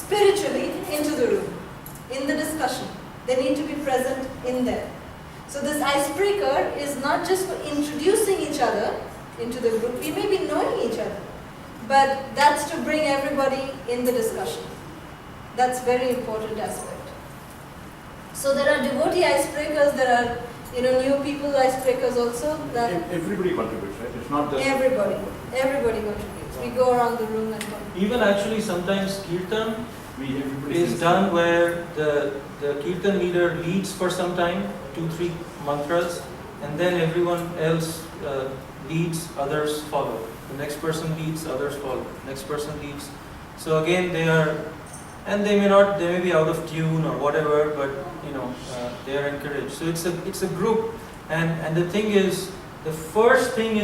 spiritually into the room, in the discussion. They need to be present in there. So this icebreaker is not just for introducing each other into the group. We may be knowing each other, but that's to bring everybody in the discussion. That's very important aspect. So there are devotee icebreakers, there are new people icebreakers also. That everybody contributes, right? It's not just everybody contributes. We go around the room and contribute. Even actually sometimes kirtan is done where the kirtan leader leads for some time, 2-3 mantras, and then everyone else leads, others follow. The next person leads, others follow. Next person leads. So again, they may be out of tune or whatever, but they are encouraged. So it's a group, and the thing is, the first thing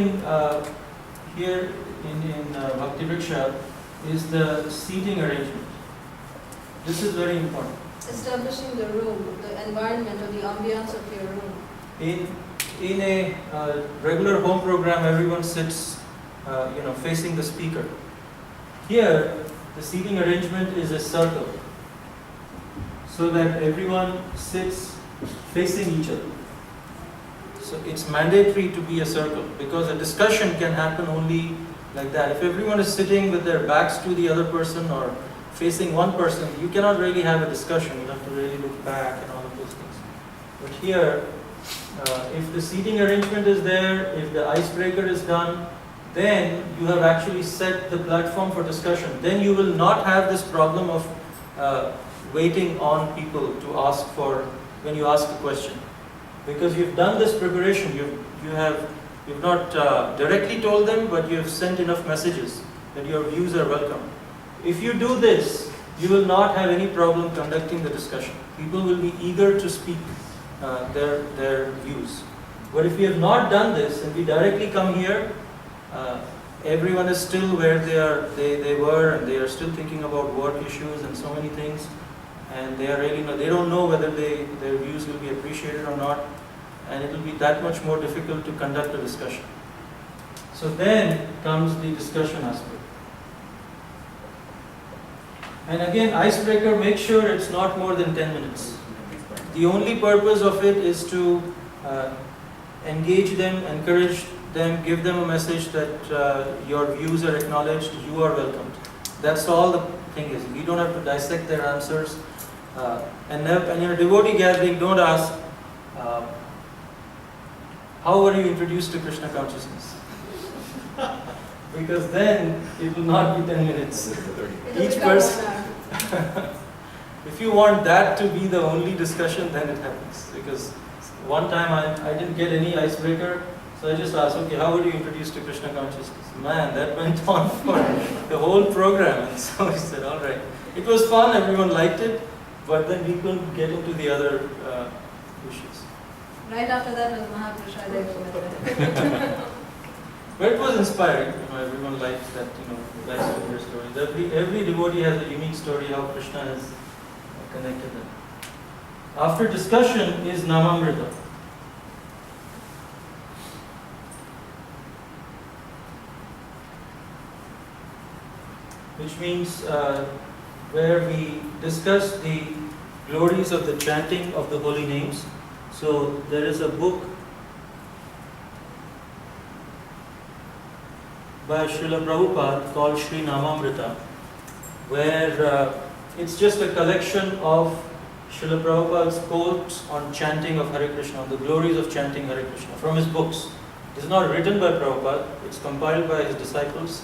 here in Bhakti Vriksha is the seating arrangement. This is very important. Establishing the room, the environment, or the ambience of your room. In a regular home program, everyone sits, facing the speaker. Here, the seating arrangement is a circle, so that everyone sits facing each other. So it's mandatory to be a circle, because a discussion can happen only like that. If everyone is sitting with their backs to the other person or facing one person, you cannot really have a discussion. You have to really look back and all of those things. But here, if the seating arrangement is there, if the icebreaker is done, then you have actually set the platform for discussion. Then you will not have this problem of waiting on people to ask when you ask a question. Because you've done this preparation, you've not directly told them, but you have sent enough messages that your views are welcome. If you do this, you will not have any problem conducting the discussion. People will be eager to speak their views. But if we have not done this and we directly come here, everyone is still where they were, and they are still thinking about work issues and so many things, and they don't know whether their views will be appreciated or not, and it will be that much more difficult to conduct a discussion. So then comes the discussion aspect. And again, icebreaker, make sure it's not more than 10 minutes. The only purpose of it is to engage them, encourage them, give them a message that your views are acknowledged, you are welcomed. That's all the thing is. We don't have to dissect their answers. And in a devotee gathering, don't ask, how were you introduced to Krishna consciousness? Because then it will not be 10 minutes. Each person. If you want that to be the only discussion, then it happens. Because one time I didn't get any icebreaker, so I just asked, okay, how were you introduced to Krishna consciousness? Man, that went on for the whole program. And so he said, all right. It was fun, everyone liked it, but then we couldn't get into the other issues. Right after that was Mahaprasad. But it was inspiring. Everyone likes that, likes to hear stories. Every devotee has a unique story how Krishna has connected them. After discussion is Namamrita. Which means where we discuss the glories of the chanting of the holy names. So there is a book by Srila Prabhupada called Sri Namamrita, where it's just a collection of Srila Prabhupada's quotes on chanting of Hare Krishna, on the glories of chanting Hare Krishna, from his books. It is not written by Prabhupada, it's compiled by his disciples,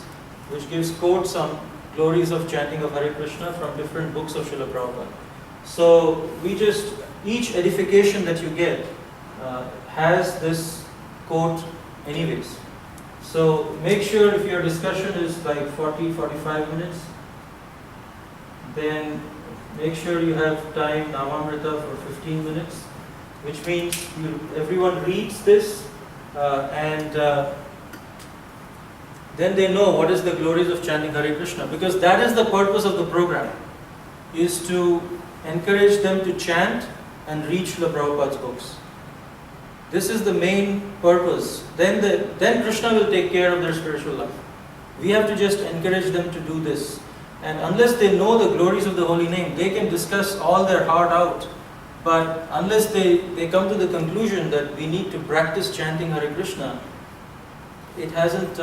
which gives quotes on glories of chanting of Hare Krishna from different books of Srila Prabhupada. So each edification that you get has this quote anyways. So make sure if your discussion is like 40-45 minutes, then make sure you have time Namamrita for 15 minutes, which means everyone reads this and then they know what is the glories of chanting Hare Krishna, because that is the purpose of the program, is to encourage them to chant and read Srila Prabhupada's books. This is the main purpose. Then Krishna will take care of their spiritual life. We have to just encourage them to do this. And unless they know the glories of the holy name, they can discuss all their heart out. But unless they come to the conclusion that we need to practice chanting Hare Krishna, it hasn't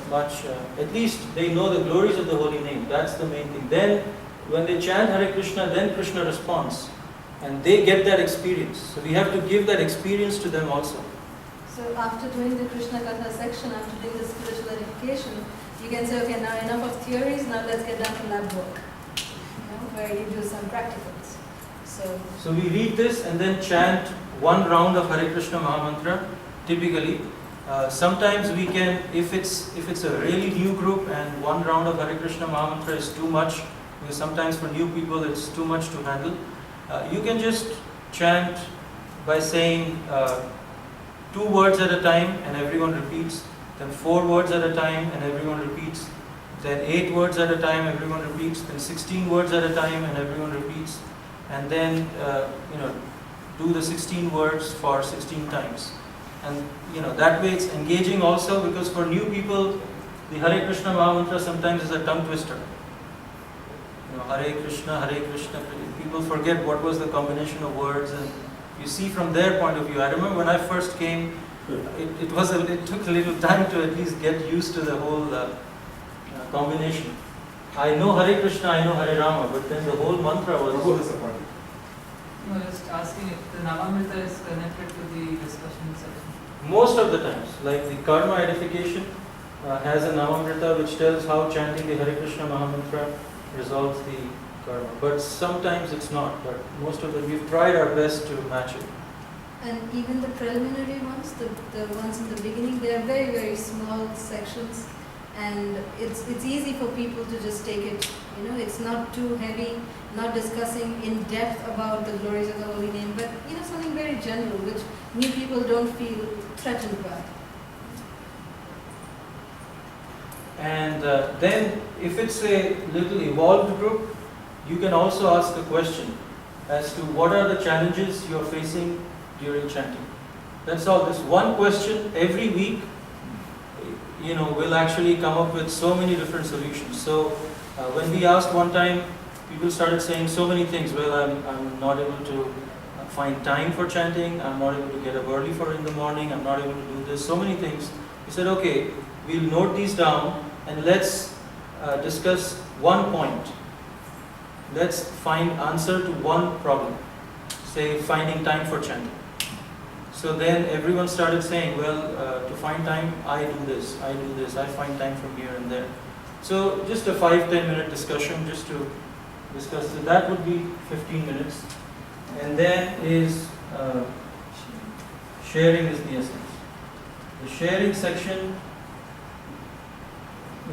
much, at least they know the glories of the holy name. That's the main thing. Then when they chant Hare Krishna, then Krishna responds. And they get that experience. So we have to give that experience to them also. So after doing the Krishna Katha section, after doing the spiritual education, you can say, okay, now enough of theories, now let's get down to lab work. Where you do some practicals. So we read this and then chant one round of Hare Krishna Mahamantra, typically. Sometimes we can, if it's a really new group and one round of Hare Krishna Mahamantra is too much, because sometimes for new people it's too much to handle, you can just chant by saying 2 words at a time and everyone repeats, then 4 words at a time and everyone repeats, then 8 words at a time, everyone repeats, then 16 words at a time and everyone repeats, and then do the 16 words for 16 times. And that way it's engaging also, because for new people the Hare Krishna Mahamantra sometimes is a tongue twister. Hare Krishna, people forget what was the combination of words, and you see from their point of view. I remember when I first came, it took a little time to at least get used to the whole combination. I know Hare Krishna, I know Hare Rama, but then the whole mantra was... No, just asking if the Navamrita is connected to the discussion section. Most of the times, like the Karma Edification has a Navamrita which tells how chanting the Hare Krishna Mahamantra resolves the karma. But sometimes it's not, but most of them, we've tried our best to match it. And even the preliminary ones, the ones in the beginning, they are very, very small sections, and it's easy for people to just take it. It's not too heavy, not discussing in depth about the glories of the holy name, but something very general which new people don't feel threatened by. And then if it's a little evolved group, you can also ask a question as to what are the challenges you are facing during chanting. That's all. This one question every week, will actually come up with so many different solutions. So when we asked one time, people started saying so many things. Well, I'm not able to find time for chanting, I'm not able to get up early for in the morning, I'm not able to do this, so many things. We said, okay, we'll note these down and let's discuss one point. Let's find answer to one problem, say finding time for chanting. So then everyone started saying, well, to find time, I do this, I find time from here and there. So just a 5-10 minute discussion just to discuss. So that would be 15 minutes. And then is sharing is the essence. The sharing section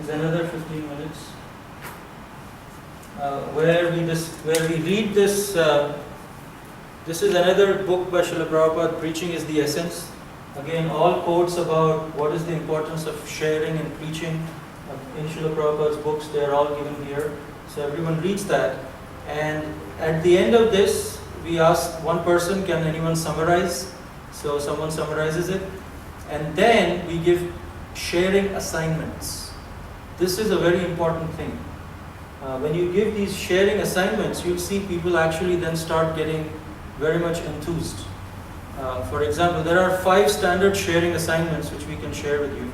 is another 15 minutes where we read this. This is another book by Srila Prabhupada, Preaching is the Essence. Again, all quotes about what is the importance of sharing and preaching in Srila Prabhupada's books, they are all given here. So everyone reads that. And at the end of this, we ask one person, can anyone summarize? So someone summarizes it. And then we give sharing assignments. This is a very important thing. When you give these sharing assignments, you'll see people actually then start getting very much enthused. For example, there are 5 standard sharing assignments which we can share with you.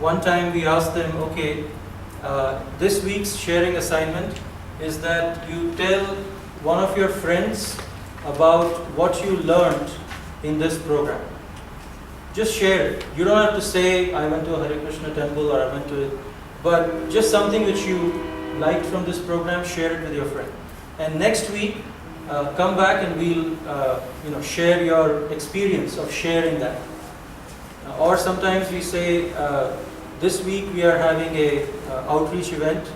One time we asked them, okay, this week's sharing assignment is that you tell one of your friends about what you learned in this program. Just share it. You don't have to say, I went to a Hare Krishna temple or I went to it, but just something which you liked from this program, share it with your friend. And next week, come back and we'll share your experience of sharing that. Or sometimes we say, this week we are having a outreach event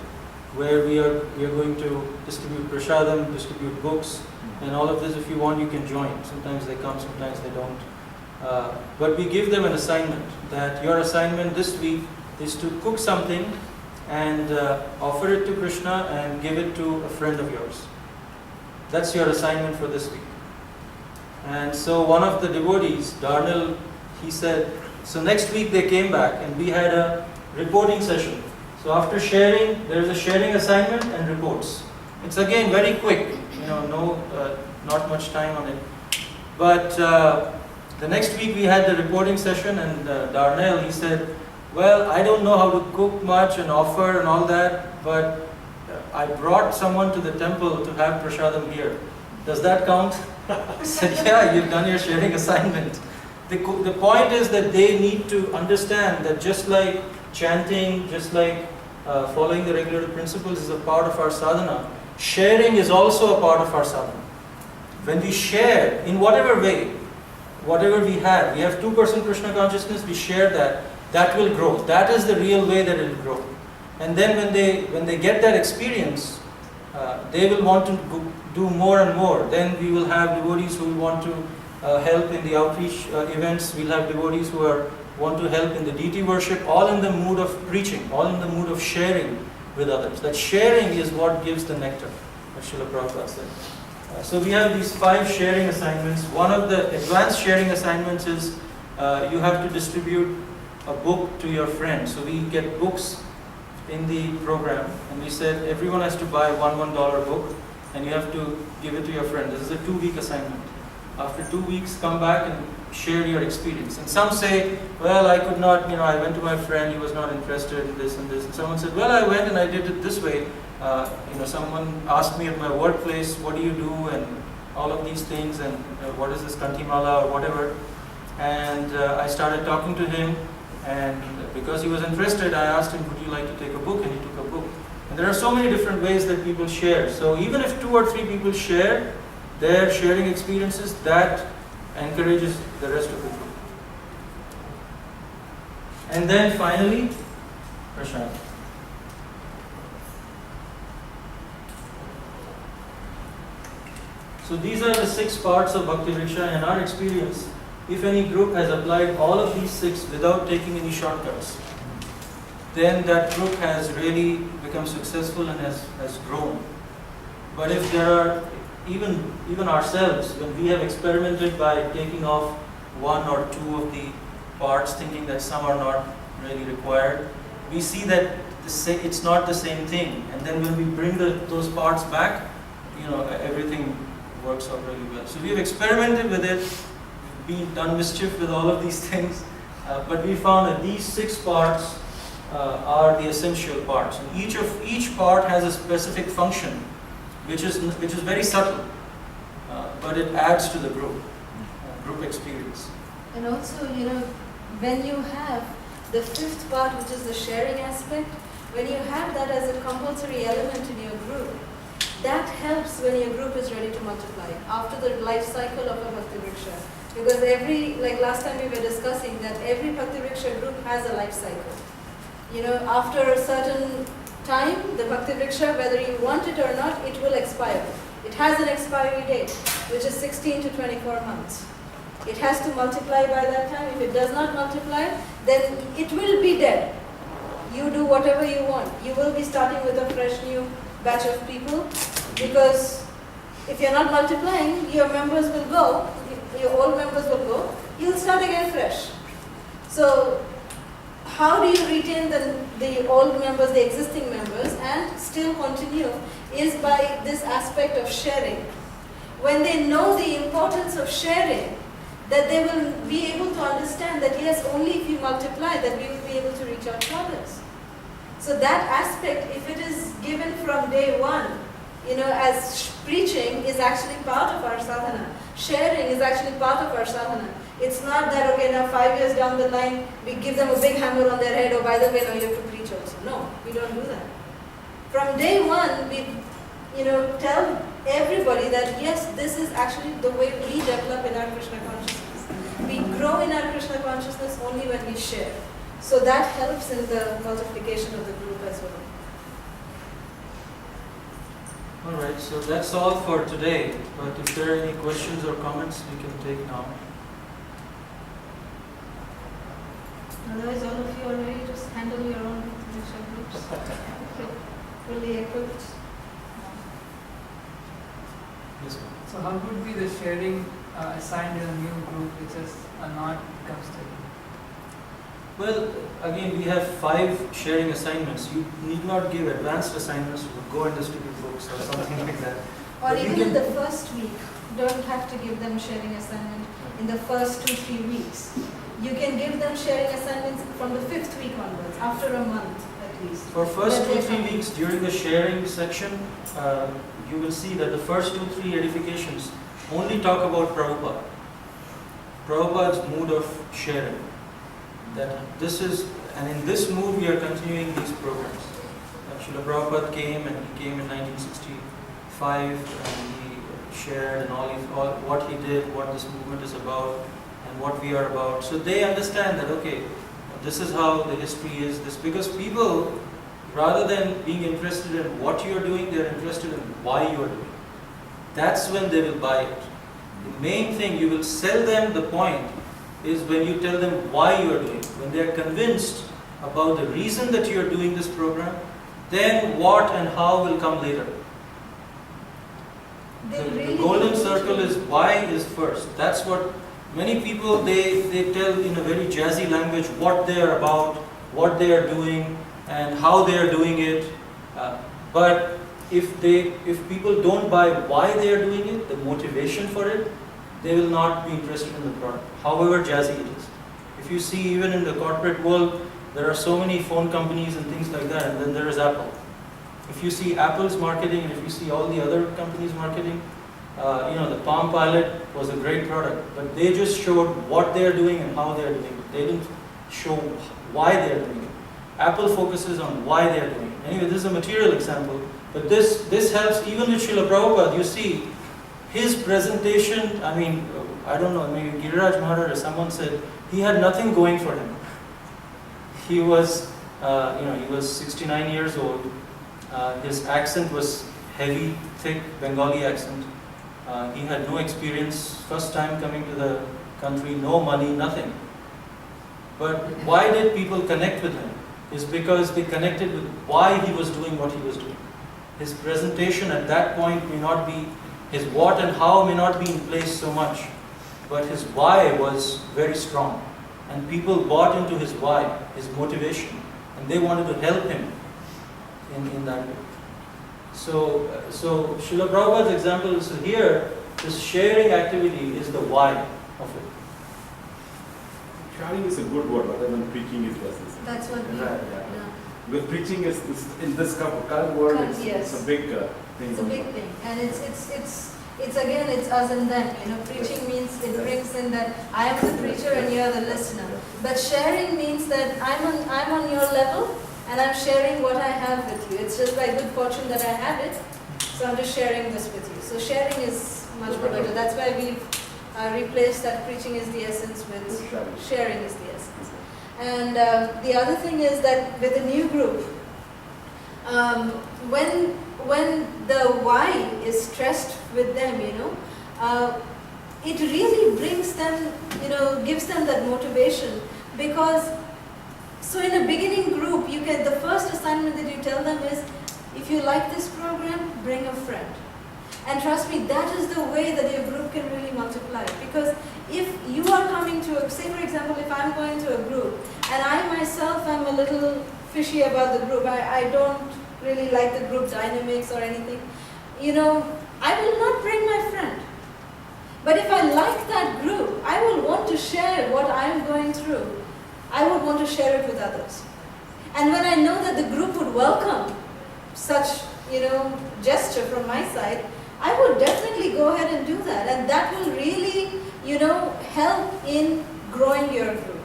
where we are going to distribute prasadam, distribute books, and all of this. If you want, you can join. Sometimes they come, sometimes they don't. But we give them an assignment, that your assignment this week is to cook something and offer it to Krishna and give it to a friend of yours. That's your assignment for this week. And so one of the devotees, Darnell, he said, so next week they came back and we had a reporting session. So after sharing, there is a sharing assignment and reports. It's again very quick, not much time on it. But the next week we had the reporting session, and Darnell, he said, well, I don't know how to cook much and offer and all that, but I brought someone to the temple to have prasadam here. Does that count? I said, yeah, you've done your sharing assignment. The point is that they need to understand that just like chanting, just like following the regular principles is a part of our sadhana, sharing is also a part of our sadhana. When we share, in whatever way, whatever we have 2% Krishna consciousness, we share that will grow. That is the real way that it will grow. And then when they get that experience, they will want to do more and more. Then we will have devotees who will want to help in the outreach events. We'll have devotees who want to help in the deity worship, all in the mood of preaching, all in the mood of sharing with others. That sharing is what gives the nectar, as Srila Prabhupada said. So we have these 5 sharing assignments. One of the advanced sharing assignments is you have to distribute a book to your friends. So we get books in the program, and we said everyone has to buy $1 book, and you have to give it to your friend. This is a 2-week assignment. After 2 weeks, come back and share your experience. And some say, well, I could not, I went to my friend, he was not interested in this and this. And someone said, well, I went and I did it this way. Someone asked me at my workplace, what do you do? And all of these things, and what is this Kantimala or whatever. And I started talking to him, and because he was interested, I asked him, would you like to take a book? And he took a book. And there are so many different ways that people share. So even if 2 or 3 people share their sharing experiences, that encourages the rest of the group. And then finally, Prashant. So these are the 6 parts of Bhakti Vriksha. In our experience, if any group has applied all of these 6 without taking any shortcuts, then that group has really become successful and has grown. But if there are, even ourselves, when we have experimented by taking off 1 or 2 of the parts, thinking that some are not really required, we see that it's not the same thing. And then when we bring those parts back, everything works out really well. So we have experimented with it, done mischief with all of these things, but we found that these 6 parts are the essential parts. And each part has a specific function, which is very subtle, but it adds to the group experience. And also, when you have the 5th part, which is the sharing aspect, when you have that as a compulsory element in your group, that helps when your group is ready to multiply after the life cycle of a Bhakti Vriksha. Because like last time we were discussing that every Bhakti Vriksha group has a life cycle. After a certain time, the Bhakti Vriksha, whether you want it or not, it will expire. It has an expiry date, which is 16 to 24 months. It has to multiply by that time. If it does not multiply, then it will be dead. You do whatever you want. You will be starting with a fresh new batch of people, because if you're not multiplying, your members will go, your old members will go, you'll start again fresh. So how do you retain the old members, the existing members, and still continue is by this aspect of sharing. When they know the importance of sharing, that they will be able to understand that yes, only if you multiply that we will be able to reach out to others. So that aspect, if it is given from day one, as preaching is actually part of our sadhana. Sharing is actually part of our sadhana. It's not that, okay, now 5 years down the line, we give them a big hammer on their head, oh, by the way, now you have to preach also. No, we don't do that. From day one, we, tell everybody that, yes, this is actually the way we develop in our Krishna consciousness. We grow in our Krishna consciousness only when we share. So that helps in the multiplication of the group as well. Alright, so that's all for today. But if there are any questions or comments, we can take now. Otherwise, all of you are ready to handle your own Vriksha groups. Fully equipped. Yes, ma'am. So how would be the sharing assigned in a new group which is not become steady? Well, again, we have 5 sharing assignments. You need not give advanced assignments, go and distribute books or something like that. Or But you even in can- the first week, don't have to give them sharing assignment in the first 2-3 weeks. You can give them sharing assignments from the 5th week onwards, after a month at least. For first That they're 2-3 coming. weeks during the sharing section, you will see that the first 2-3 edifications only talk about Prabhupada. Prabhupada's mood of sharing. That this is, and in this mood we are continuing these programs. Srila Prabhupada came, and he came in 1965, and he shared and all what he did, what this movement is about, and what we are about. So they understand that, okay, this is how the history is, this, because people, rather than being interested in what you are doing, they are interested in why you are doing it. That's when they will buy it. The main thing, you will sell them the point, is when you tell them why you are doing it. When they are convinced about the reason that you are doing this program, then what and how will come later. They The really golden need circle to- is why is first. That's what many people, they tell in a very jazzy language what they are about, what they are doing, and how they are doing it. But if people don't buy why they are doing it, the motivation for it, they will not be interested in the product, however jazzy it is. If you see even in the corporate world, there are so many phone companies and things like that, and then there is Apple. If you see Apple's marketing, and if you see all the other companies' marketing, the Palm Pilot was a great product, but they just showed what they are doing and how they are doing it. They didn't show why they are doing it. Apple focuses on why they are doing it. Anyway, this is a material example, but this helps even with Srila Prabhupada. You see, his presentation, I don't know, maybe Giriraj Maharaj or someone said, he had nothing going for him. He was, he was 69 years old. His accent was heavy, thick Bengali accent. He had no experience, first time coming to the country, no money, nothing. But why did people connect with him? Is because they connected with why he was doing what he was doing. His presentation at that point may not be, his what and how may not be in place so much, but his why was very strong. And people bought into his why, his motivation, and they wanted to help him in that way. So Srila Prabhupada's example is here, this sharing activity is the why of it. Sharing is a good word rather than preaching is less. That's what we, Right, yeah. Because preaching is in this current world, Yes. it's a big thing. It's a big thing, and it's again, it's us and them. Preaching means it brings in that I am the preacher and you are the listener. But sharing means that I'm on your level and I'm sharing what I have with you. It's just by good fortune that I have it, so I'm just sharing this with you. So sharing is much more better. That's why we've replaced that preaching is the essence with sharing is the essence. And the other thing is that with a new group, when the why is stressed with them, it really brings them, gives them that motivation. Because, so in a beginning group, the first assignment that you tell them is, if you like this program, bring a friend. And trust me, that is the way that your group can really multiply. Because if you are coming to say for example, if I'm going to a group, and I myself am a little fishy about the group, I don't really like the group dynamics or anything, I will not bring my friend. But if I like that group, I will want to share what I am going through. I would want to share it with others. And when I know that the group would welcome such, gesture from my side, I would definitely go ahead and do that. And that will really, help in growing your group.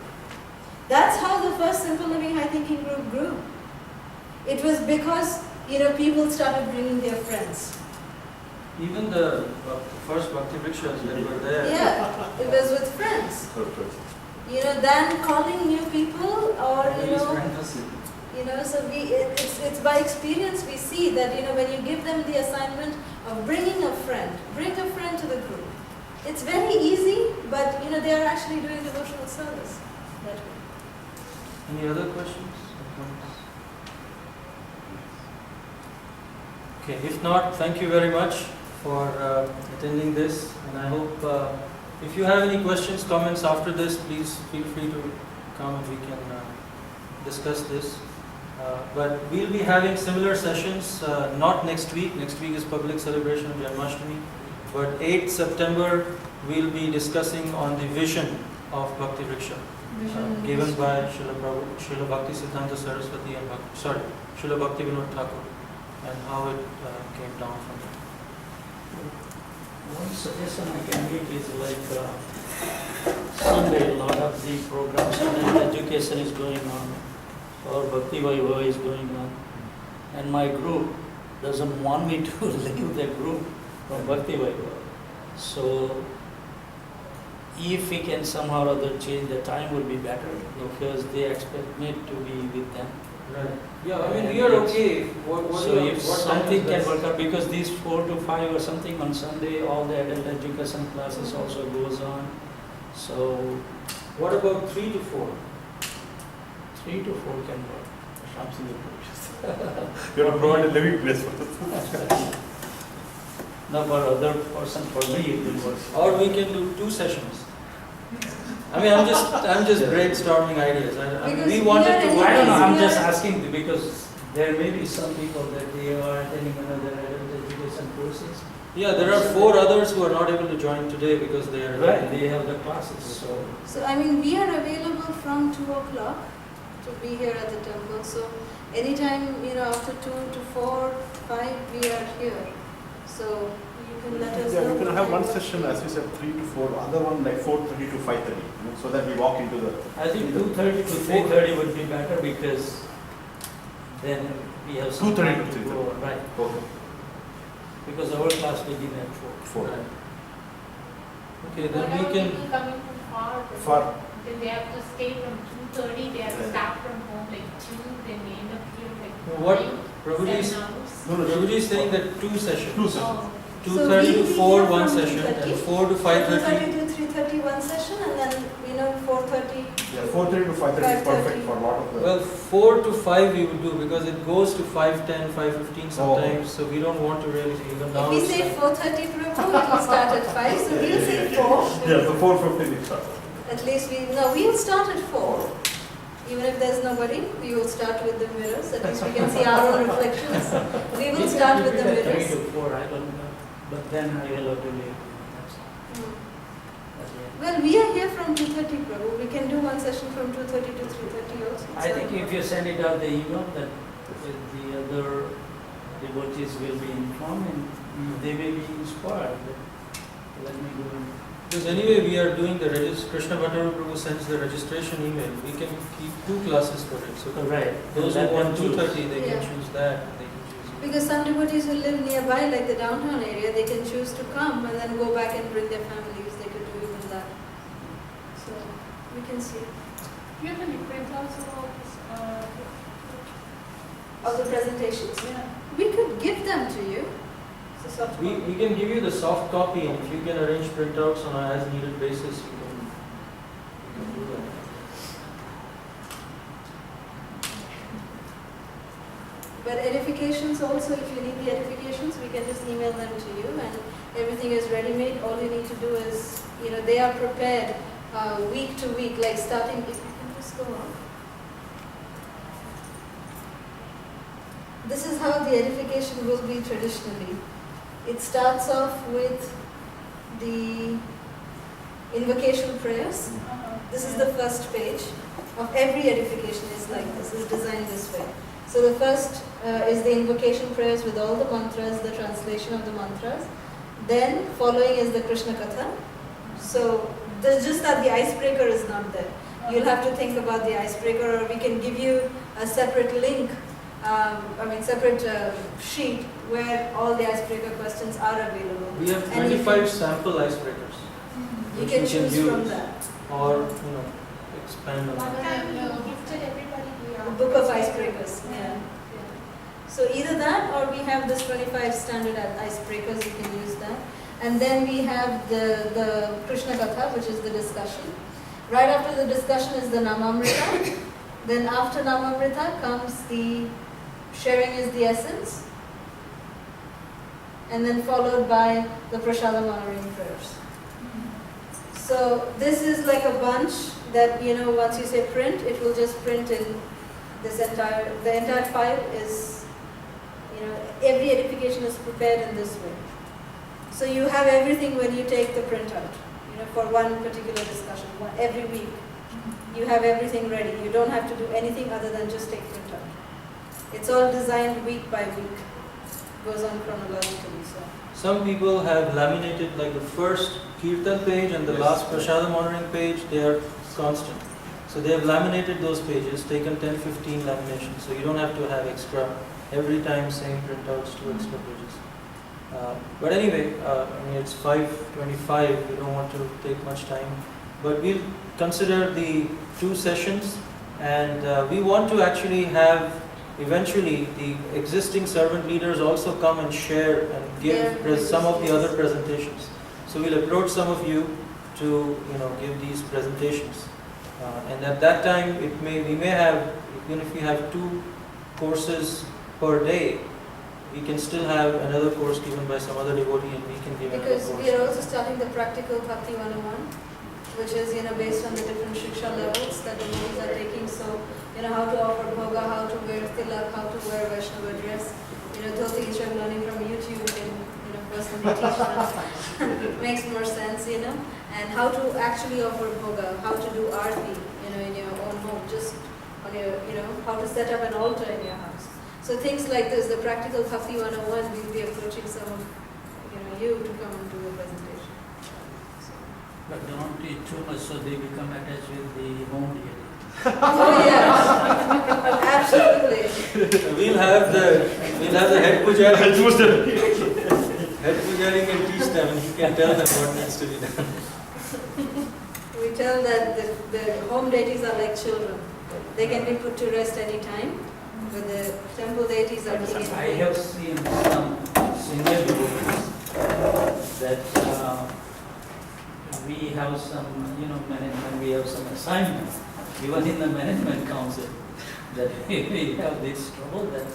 That's how the first Simple Living High Thinking group grew. It was because, people started bringing their friends. Even the first Bhakti Vrikshas that were there. Yeah, it was with friends. Than calling new people or, so it's by experience we see that, when you give them the assignment of bringing a friend, bring a friend to the group. It's very easy, but, they are actually doing devotional service that way. Any other questions? Okay, if not, thank you very much for attending this, and I hope if you have any questions, comments after this, please feel free to come and we can discuss this. But we'll be having similar sessions, not next week. Next week is public celebration of Janmashtami. But 8th September, we'll be discussing on the vision of Bhakti Vriksha, given by Srila Bhakti Siddhanta Saraswati and Srila Bhakti Vinod Thakur, and how it came down from there. One suggestion I can make is like Sunday, a lot of the programs, student education is going on, or Bhakti Vaibhava is going on, and my group doesn't want me to leave the group from Bhakti Vaibhava. So, if we can somehow or other change the time, would be better because they expect me to be with them. Right. Yeah, I mean, we are okay. So if something can work out, because these 4 to 5 or something on Sunday, all the adult education classes also goes on. So What about 3 to 4? 3 to 4 can work. You have to provide a living place for us. No, for other person, for me it will work. Or we can do 2 sessions. I mean, I'm just brainstorming ideas. We wanted to. I don't know, I'm just asking because there may be some people that they are attending another adult education courses. Yeah, there are 4 others who are not able to join today because they are Right, they have the classes, so. So I mean, we are available from 2 o'clock to be here at the temple. So anytime, after 2 to 4, 5, we are here. So you can let us know. Yeah, we can have one session, as you said, 3 to 4, other one like 4:30 to 5:30, so that we walk into the. I think 2:30 to 3:30 would be better because then we have some 2:30 time to to go. Right, Okay. because our class begin at 4. 4. Right. Okay, What then we about can. people coming from far? Far. Then they have to stay from 2:30, they have to start from home like 2, then they end up here like What 9, Prabhuji 7 hours. Prabhuji is saying that 2 sessions. 2 sessions. Oh. 2:30 to So 4 we one from session, 2:30, and 4 to 5:30. 2:30 to 3:30 one session, and then 4:30. Yeah, 4:30 to 5:30 is perfect for a lot of the. Well, 4 to 5 we would do because it goes to 5:10, 5:15 sometimes, so we don't want to really even now. If we it's say like- 4:30 Prabhu, it will start at 5, so we'll say 4. Yeah, so 4:15 is start. At least we'll start at 4. Even if there's nobody, we will start with the mirrors. At least we can see our own reflections. We will start with the 3 mirrors. to 4, I don't know, but then I will have to leave. Hmm. That's it. Well, we are here from 2:30 Prabhu. We can do one session from 2:30 to 3:30 also. I think if you send it out the email, that the other devotees will be informed and they will be inspired. Let me go and. Because anyway, we are doing the Krishna Bhattacharya Prabhu sends the registration email. We can keep 2 classes for it. So Right. those who Let them want choose. 2:30, they can Yeah. choose that. They can choose. Because some devotees who live nearby, like the downtown area, they can choose to come and then go back and bring their families. They could do even that. So we can see. Do you have any printouts about this? Of the presentations, Yeah. we could give them to you. It's a soft We copy. can give you the soft copy, and if you can arrange printouts on an as-needed basis, you can do that. But edifications also, if you need the edifications, we can just email them to you, and everything is ready-made. All you need to do is, they are prepared week to week, like starting, if you can just go on. This is how the edification will be traditionally. It starts off with the invocation prayers. This is the first page of every edification is like this, is designed this way. So the first is the invocation prayers with all the mantras, the translation of the mantras. Then following is the Krishna Katha. So there's just that the icebreaker is not there. You'll have to think about the icebreaker, or we can give you a separate link, separate sheet where all the icebreaker questions are available. We have And you 25 sample icebreakers. You which can we choose from use, that. or expand on One that. time you gifted everybody The book of icebreakers. Yeah. So either that, or we have this 25 standard icebreakers, you can use that. And then we have the Krishna Katha, which is the discussion. Right after the discussion is the Namamrita. Then after Namamrita comes the sharing is the essence. And then followed by the Prasadam honoring prayers. So this is like a bunch that, once you say print, it will just print in the entire file is, every edification is prepared in this way. So you have everything when you take the printout, for one particular discussion, every week. You have everything ready. You don't have to do anything other than just take printout. It's all designed week by week. Goes on chronologically. So. Some people have laminated like the first Kirtan page and the last Prasadam honoring page, they are constant. So they have laminated those pages, taken 10-15 laminations. So you don't have to have extra, every time same printouts, 2 extra pages. But anyway, it's 5:25, we don't want to take much time. But we'll consider the 2 sessions, and we want to actually have eventually the existing servant leaders also come and share and give some of the other presentations. So we'll approach some of you to give these presentations. And at that time, we may have, even if we have 2 courses per day, we can still have another course given by some other devotee, and we can give another Because course. we are also starting the practical Bhakti 101, which is based on the different shiksha levels that the devotees are taking. So how to offer bhoga, how to wear tilak, how to wear Vaishnava dress. Dhoti which I'm learning from YouTube and personally teach them. Makes more sense, and how to actually offer bhoga, how to do arti, in your own home, just on your, how to set up an altar in your house. So things like this, the practical Bhakti 101, we'll be approaching some of you to come and do a presentation. But don't eat too much so they become attached with the home deity. Oh yes, absolutely. We'll have the head pujari. Head pujari can teach them, and he can tell them what needs to be done. We tell that the home deities are like children. They can be put to rest any time, but the temple deities are king and I queen. have seen some senior devotees that we have some, management, we have some assignment, even in the management council, that we have this trouble that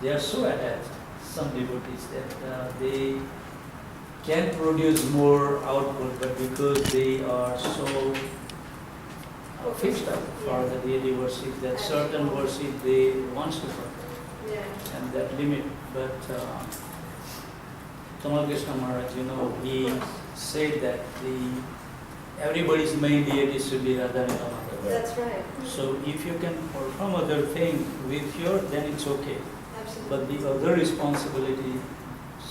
they are so attached, some devotees, that they can produce more output, but because they are so fixed up for the deity worship, that certain worship they want to perform, Yeah. and that limit. But Tamal Krishna Maharaj, he said that everybody's main deity should be Radha and Damodar. That's right. So if you can perform other things with your, then it's okay. Absolutely. But the other responsibility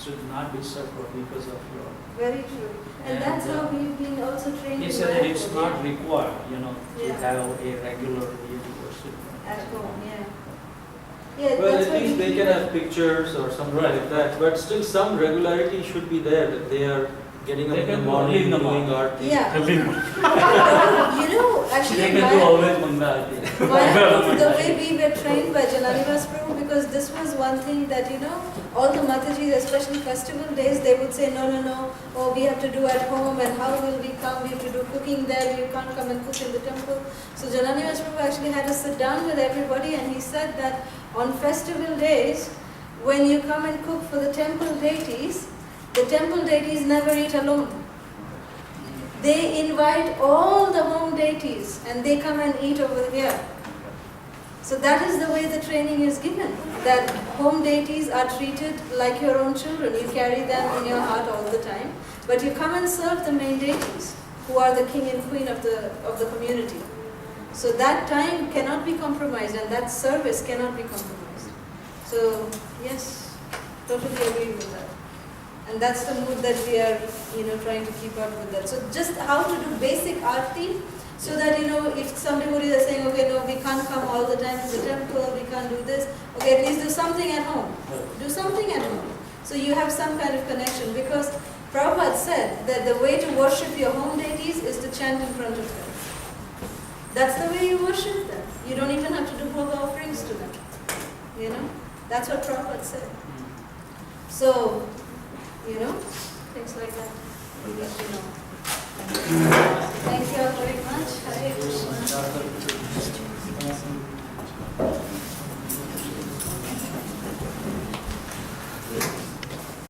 should not be suffered because of your. Very true. And that's how we've been also trained. He to said that work it's with, not required, to Yeah. have a regular deity worship. at home. Yeah. Yeah. Well, that's at why least we they can have pictures or something like that, but still some regularity should be there, that they are getting up They in the can do morning, early in the doing morning. arti. Yeah. Actually, They can do always Manga. the way we were trained by Jananiva's Prabhu, because this was one thing that, all the Matajis, especially festival days, they would say, no, oh, we have to do at home, and how will we come? We have to do cooking there, we can't come and cook in the temple. So Jananiva's Prabhu actually had us sit down with everybody, and he said that on festival days, when you come and cook for the temple deities never eat alone. They invite all the home deities and they come and eat over here. So that is the way the training is given, that home deities are treated like your own children. You carry them in your heart all the time, but you come and serve the main deities, who are the king and queen of the community. So that time cannot be compromised, and that service cannot be compromised. So yes, totally agree with that. And that's the mood that we are, trying to keep up with that. So just how to do basic arti, so that, if some devotees are saying, okay, no, we can't come all the time to the temple, we can't do this, okay, at least do something at home. Do something at home. So you have some kind of connection, because Prabhupada said that the way to worship your home deities is to chant in front of them. That's the way you worship them. You don't even have to do bhoga offerings to them. That's what Prabhupada said. So, things like that. We need to know.